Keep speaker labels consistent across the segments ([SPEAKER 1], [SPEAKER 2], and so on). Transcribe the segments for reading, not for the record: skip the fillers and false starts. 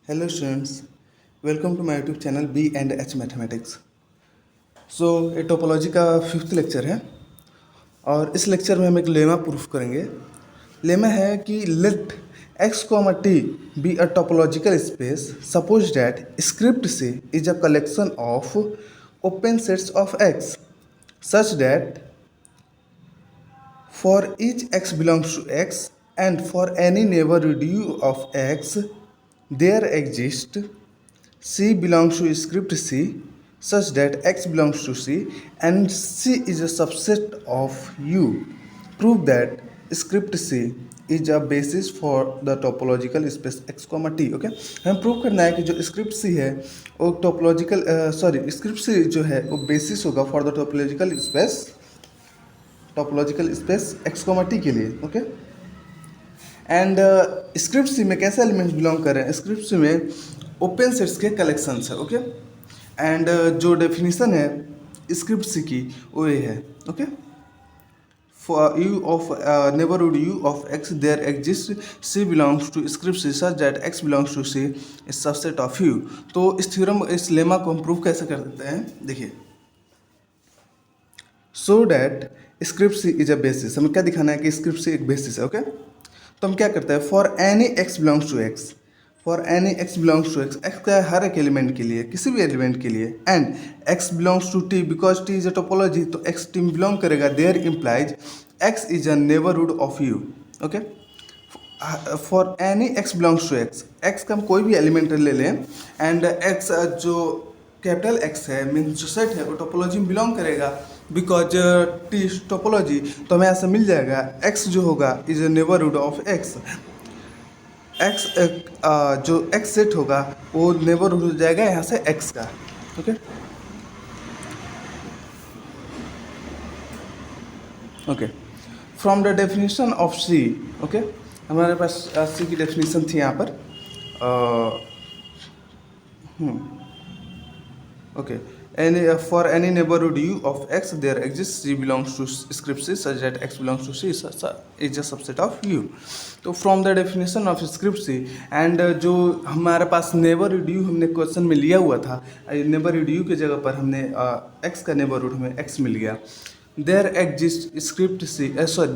[SPEAKER 1] Hello students, welcome to my YouTube channel B and H Mathematics. ये topology का fifth lecture है और इस लेक्चर में हम एक लेमा प्रूफ करेंगे। लेमा है कि late x, t be a topological space suppose that script C is a collection of open sets of x such that for each x belongs to x and for any neighborhood u of x there exists C belongs to script C such that x belongs to C and C is a subset of U. Prove that script C is a basis for the topological space x, t. Okay, हमें prove करना है कि जो script सी है वो topological script सी जो है वो बेसिस होगा for the topological space x, t के लिए। ओके, एंड स्क्रिप्ट सी में कैसे एलिमेंट्स बिलोंग कर रहे हैं? स्क्रिप्ट सी में ओपन सेट्स के कलेक्शंस है। ओके, एंड जो डेफिनेशन है स्क्रिप्ट सी की वो ये है। Okay, for U of neighbourhood U of x there exist C belongs to script C such that x belongs to C is subset of U. तो इस theorem इस lemma को हम प्रूव कैसे कर देते हैं? देखिए, so that script C is a basis. हमें क्या दिखाना है कि स्क्रिप्ट सी एक बेसिस है। ओके, तो हम क्या करते हैं? For any x belongs to x, for any x belongs to x, x का हर एक एलिमेंट के लिए, किसी भी एलिमेंट के लिए, and x belongs to T because T is a topology, तो एक्स टी बिलोंग करेगा, there implies x is a neighbourhood of U. Okay, for any x belongs to x, x का हम कोई भी एलिमेंट ले लें एंड एक्स जो capital x है मीन्स जो सेट है वो टोपोलॉजी में बिलोंग करेगा बिकॉज टी टोपोलॉजी, तो हमें ऐसा मिल जाएगा एक्स जो होगा is a neighbourhood of x. X जो एक्स सेट होगा वो नेबरहुड हो जाएगा यहाँ से एक्स का। Okay, okay, from the definition of C. Okay, हमारे पास सी की डेफिनेशन थी यहाँ पर। Okay, any for any neighborhood u of x there exists c belongs to script c such that x belongs to c is a subset of u। तो from the definition of script C and जो हमारे पास neighbourhood u हमने question में लिया हुआ था, neighbourhood u की जगह पर हमने x का नेबरहुड हमें x मिल गया। there exists script c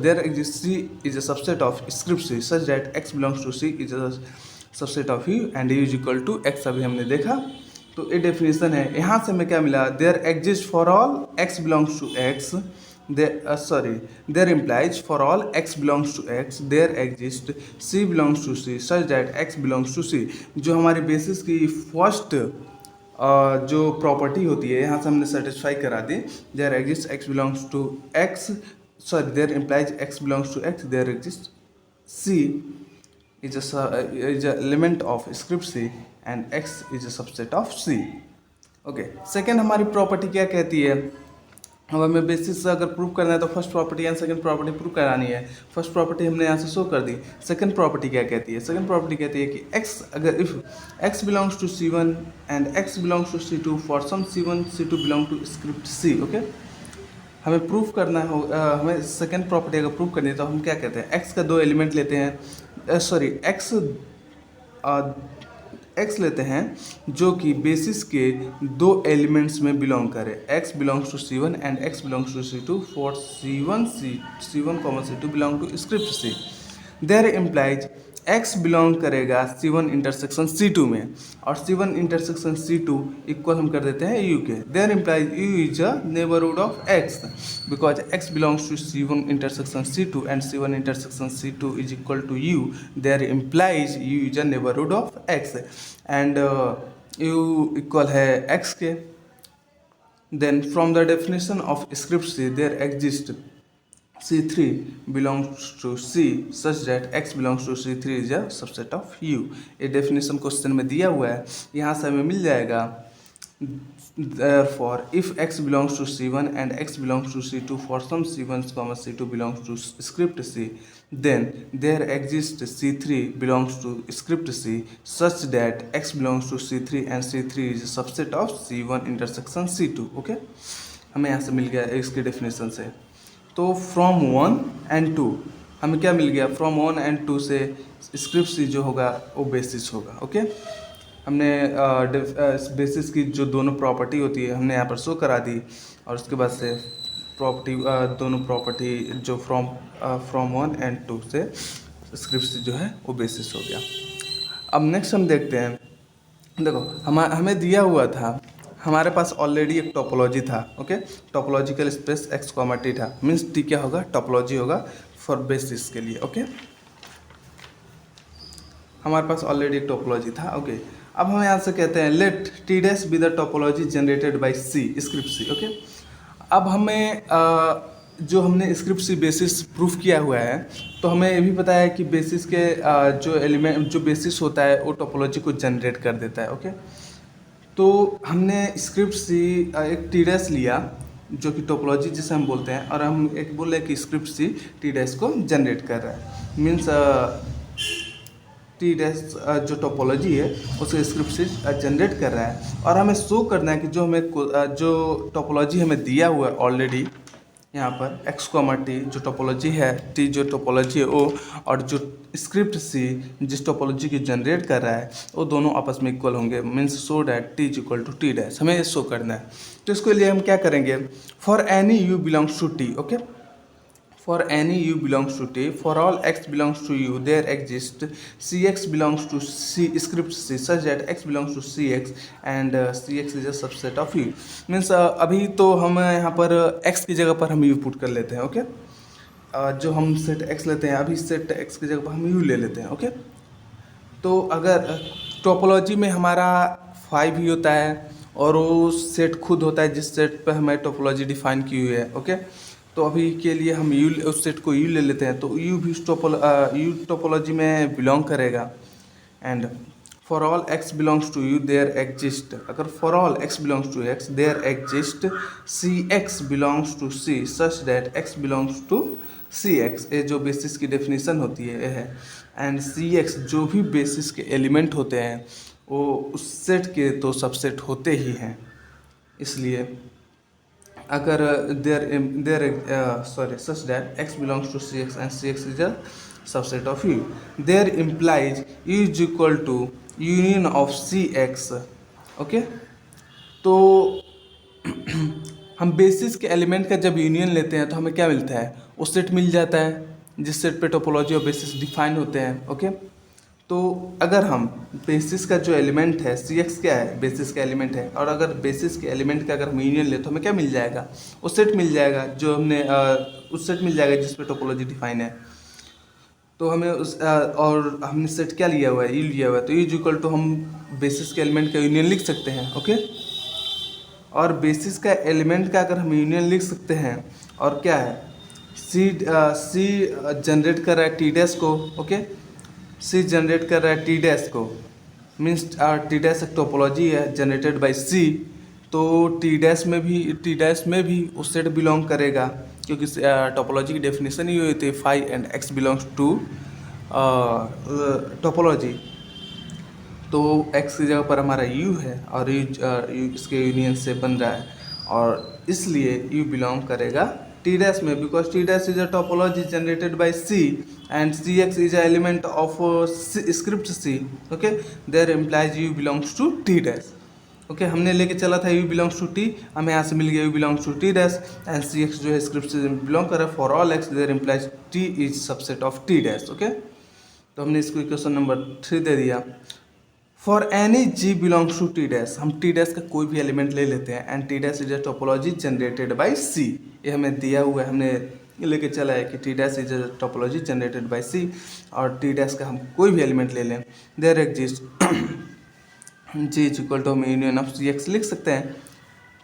[SPEAKER 1] there exists c is a subset of script c such that x belongs to c is a subset of u and u is equal to x। अभी हमने देखा, तो ये definition है। यहाँ से हमें क्या मिला? There exist for all x belongs to x, there implies for all x belongs to x there exist c belongs to c such that x belongs to c। जो हमारी बेसिस की फर्स्ट जो प्रॉपर्टी होती है यहाँ से हमने satisfy करा दी। There exist x belongs to x, there implies x belongs to x, there exist c is a element of script C and x is a subset of C। Okay, second हमारी property क्या कहती है? अब हमें basis अगर prove करना है तो first property and second property prove करानी है। फर्स्ट प्रॉपर्टी हमने यहाँ से शो कर दी। सेकंड प्रॉपर्टी क्या कहती है? सेकंड प्रॉपर्टी कहती है कि x अगर if x belongs to C1 and x belongs to C2 for some C1 C2 belong to script C। Okay, हमें प्रूफ करना हो, हमें सेकंड प्रॉपर्टी अगर प्रूव करनी है तो हम क्या कहते हैं? x का दो एलिमेंट लेते हैं, x लेते हैं जो कि बेसिस के दो एलिमेंट्स में बिलोंग करे। x belongs to C1 and x belongs to C2 for C1 C2 belong to script C। There implies x belong करेगा C1 इंटरसेक्शन C2 में और C1 इंटरसेक्शन C2 इक्वल हम कर देते हैं u के। There implies u is a neighbourhood of x because x belongs to C1 intersection C2 and C1 intersection C2 is equal to u। There implies u is a neighbourhood of x and u equal है x के। Then from the definition of script C there exist C3 belongs to C such that x belongs to C3 is a subset of U। ये definition question में दिया हुआ है, यहाँ से हमें मिल जाएगा। Therefore, if x belongs to C1 and x belongs to C2 for some C1, C2 belongs to script C, then there exists C3 belongs to script C such that x belongs to C3 and C3 is a subset of C1 intersection C2। Okay, हमें यहाँ से मिल गया इसके definition से। तो from 1 and 2 हमें क्या मिल गया? फ्रॉम 1 एंड 2 से स्क्रिप्ट सी जो होगा वो बेसिस होगा। ओके, हमने बेसिस की जो दोनों प्रॉपर्टी होती है हमने यहाँ पर शो करा दी, और उसके बाद से प्रॉपर्टी दोनों प्रॉपर्टी जो फ्रॉम 1 एंड 2 से स्क्रिप्ट जो है वो बेसिस हो गया। अब नेक्स्ट हम देखते हैं, देखो हमें दिया हुआ था, हमारे पास ऑलरेडी एक टोपोलॉजी था। Okay, topological space x comma T था, मीन्स टी क्या होगा, टोपोलॉजी होगा फॉर बेसिस के लिए। ओके, हमारे पास ऑलरेडी एक टोपोलॉजी था। ओके, अब हम यहाँ से कहते हैं let T dash be the topology generated by C script C. Okay, अब हमें जो हमने स्क्रिप्ट सी बेसिस प्रूफ किया हुआ है, तो हमें ये भी पता है कि बेसिस के जो एलिमेंट जो बेसिस होता है वो टोपोलॉजी को जनरेट कर देता है। ओके, तो हमने स्क्रिप्ट सी एक टी डैश लिया जो कि टोपोलॉजी जिसे हम बोलते हैं, और हम एक बोल रहे हैं कि स्क्रिप्ट सी टी डैश को जनरेट कर रहा है, मीन्स टी डैश जो टोपोलॉजी है उसे स्क्रिप्ट से जनरेट कर रहा है, और हमें शो करना है कि जो टोपोलॉजी हमें दिया हुआ है ऑलरेडी यहाँ पर एक्स कॉमा टी जो टोपोलॉजी है, टी जो टोपोलॉजी है वो, और जो स्क्रिप्ट सी जिस टोपोलॉजी की जनरेट कर रहा है, वो दोनों आपस में इक्वल होंगे, means show that T is equal to T dash, हमें ये शो करना है। तो इसके लिए हम क्या करेंगे, for any U belongs to T. Okay, for any u belongs to T, for all x belongs to u, there exists Cx belongs to C script C such that x belongs to Cx and Cx is a subset of u। Means अभी तो हम यहाँ पर x की जगह पर हम u put कर लेते हैं। ओके, जो हम सेट x लेते हैं, अभी सेट x की जगह पर हम u ले लेते हैं। ओके, तो अगर टोपोलॉजी में हमारा 5 ही होता है और वो सेट खुद होता है जिस सेट पर हमें टोपोलॉजी डिफाइन की हुई है। ओके, तो अभी के लिए हम यू उस सेट को यू ले लेते हैं, तो यू भी यू टोपोलॉजी में बिलोंग करेगा। And for all x belongs to U there exist, अगर for all x belongs to x there exist C x belongs to C such that x belongs to C x, ये जो basis की definition होती है ये है। And C x जो भी बेसिस के एलिमेंट होते हैं वो उस सेट के तो सबसेट होते ही हैं, इसलिए अगर such that x belongs to cx and cx is a subset of u, there implies u is equal to union of cx। Okay, तो हम बेसिस के एलिमेंट का जब यूनियन लेते हैं तो हमें क्या मिलता है, वो सेट मिल जाता है जिस सेट पे टोपोलॉजी और बेसिस डिफाइन होते हैं। ओके, तो अगर हम बेसिस का जो एलिमेंट है सी एक्स क्या है, बेसिस का एलिमेंट है, और अगर बेसिस के एलिमेंट का अगर हम यूनियन ले तो हमें क्या मिल जाएगा, उस सेट मिल जाएगा जो हमने उस सेट मिल जाएगा जिस पे टोपोलॉजी डिफाइन है। तो हमें और हमने सेट क्या लिया हुआ है, यू लिया हुआ है, तो यू इक्वल टू हम बेसिस के एलिमेंट का यूनियन लिख सकते हैं। ओके, और बेसिस का एलिमेंट का अगर हम यूनियन लिख सकते हैं, और क्या है सी जनरेट कर रहा है टी डैश को। ओके, सी जनरेट कर रहा है टी डैश को, मीन्स टी डैश एक टोपोलॉजी है जनरेटेड बाय सी, तो टी डैश में भी उस सेट बिलोंग करेगा, क्योंकि टोपोलॉजी की डेफिनेशन ही हुई थी phi and x belongs to topology. तो एक्स की जगह पर हमारा यू है और यू इसके यूनियन से बन रहा है, और इसलिए यू बिलोंग करेगा टी डैश में, because T dash is a topology generated by C and C X is a element of script C. Okay, there implies U belongs to T dash. Okay, हमने लेके चला था you belongs to T, हमें यहाँ से मिल गया U belongs to T dash, and C x जो है स्क्रिप्ट से बिलोंग कर रहा है। For all x there implies T is subset of T dash. Okay, तो हमने इसको इक्वेशन नंबर 3 दे दिया। For any G belongs to T dash, हम टी डैश का कोई भी एलिमेंट ले लेते हैं, and T dash is a topology generated by C, ये हमें दिया हुआ है, हमने लेके चला है कि T dash is a topology generated by C, और टी डैश का हम कोई भी एलिमेंट ले लें, there exist G is equal to हम यूनियन ऑफ सी एक्स लिख सकते हैं,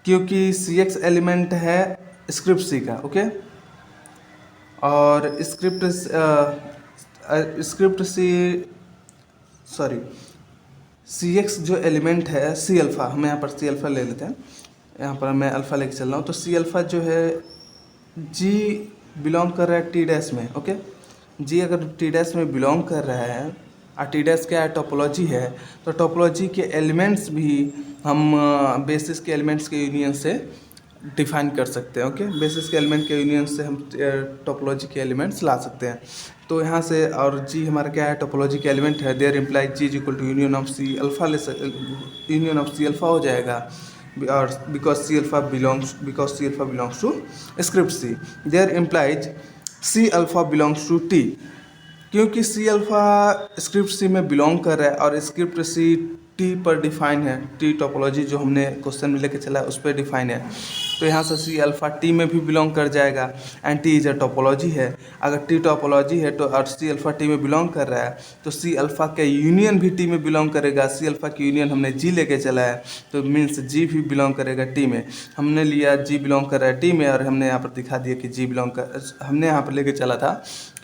[SPEAKER 1] क्योंकि सी एक्स एलिमेंट है स्क्रिप्ट सी का। ओके, और सी एक्स जो एलिमेंट है सी अल्फ़ा, हम यहाँ पर सी अल्फ़ा ले लेते हैं, यहाँ पर मैं अल्फ़ा लेके चल रहा हूँ, तो सी अल्फ़ा जो है जी बिलोंग कर रहा है टी डैश में। ओके, जी अगर टी डैश में बिलोंग कर रहा है, और टी डैश क्या है, टोपोलॉजी है, तो टोपोलॉजी के एलिमेंट्स भी हम बेसिस के एलिमेंट्स के यूनियन से डिफाइन कर सकते हैं। ओके, बेसिस के एलिमेंट के यूनियन से हम टोपोलॉजी के एलिमेंट्स ला सकते हैं। तो यहाँ से और जी हमारा क्या है, टोपोलॉजी का एलिमेंट है, there implies G is equal to union of C alpha, union of C alpha हो जाएगा, और because C alpha belongs to script C, there implies C alpha belongs to T, क्योंकि सी अल्फा स्क्रिप्ट सी में belong कर रहा है और script C T पर डिफाइन है, टी टोपोलॉजी जो हमने क्वेश्चन में लेके चला है उस पर डिफाइन है, तो यहाँ से सी अल्फा टी में भी बिलोंग कर जाएगा, and T is a topology है। अगर टी टोपोलॉजी है तो और सी अल्फा टी में बिलोंग कर रहा है तो सी अल्फा का यूनियन भी टी में बिलोंग करेगा, सी अल्फा की यूनियन हमने जी लेके चला है तो मीन्स जी भी बिलोंग करेगा टी में। हमने लिया जी बिलोंग कर रहा है टी में और हमने यहाँ पर दिखा दिया कि हमने यहाँ पर लेके चला था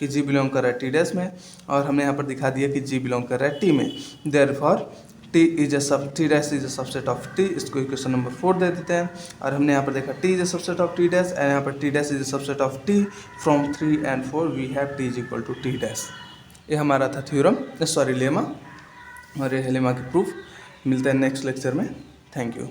[SPEAKER 1] कि जी बिलोंग कर रहा है टी डैश में, और हमने यहाँ पर दिखा दिया कि जी बिलोंग कर रहा है टी में। Therefore T dash is a subset of T, इसको इक्वेशन नंबर 4 दे देते हैं। और हमने यहाँ पर देखा T is a subset of T dash, and यहाँ पर T dash is a subset of T, from 3 and 4 we have T is equal to T dash. ये हमारा था थ्योरम, लेमा, और ये है लेमा की प्रूफ। मिलते हैं नेक्स्ट लेक्चर में। Thank you.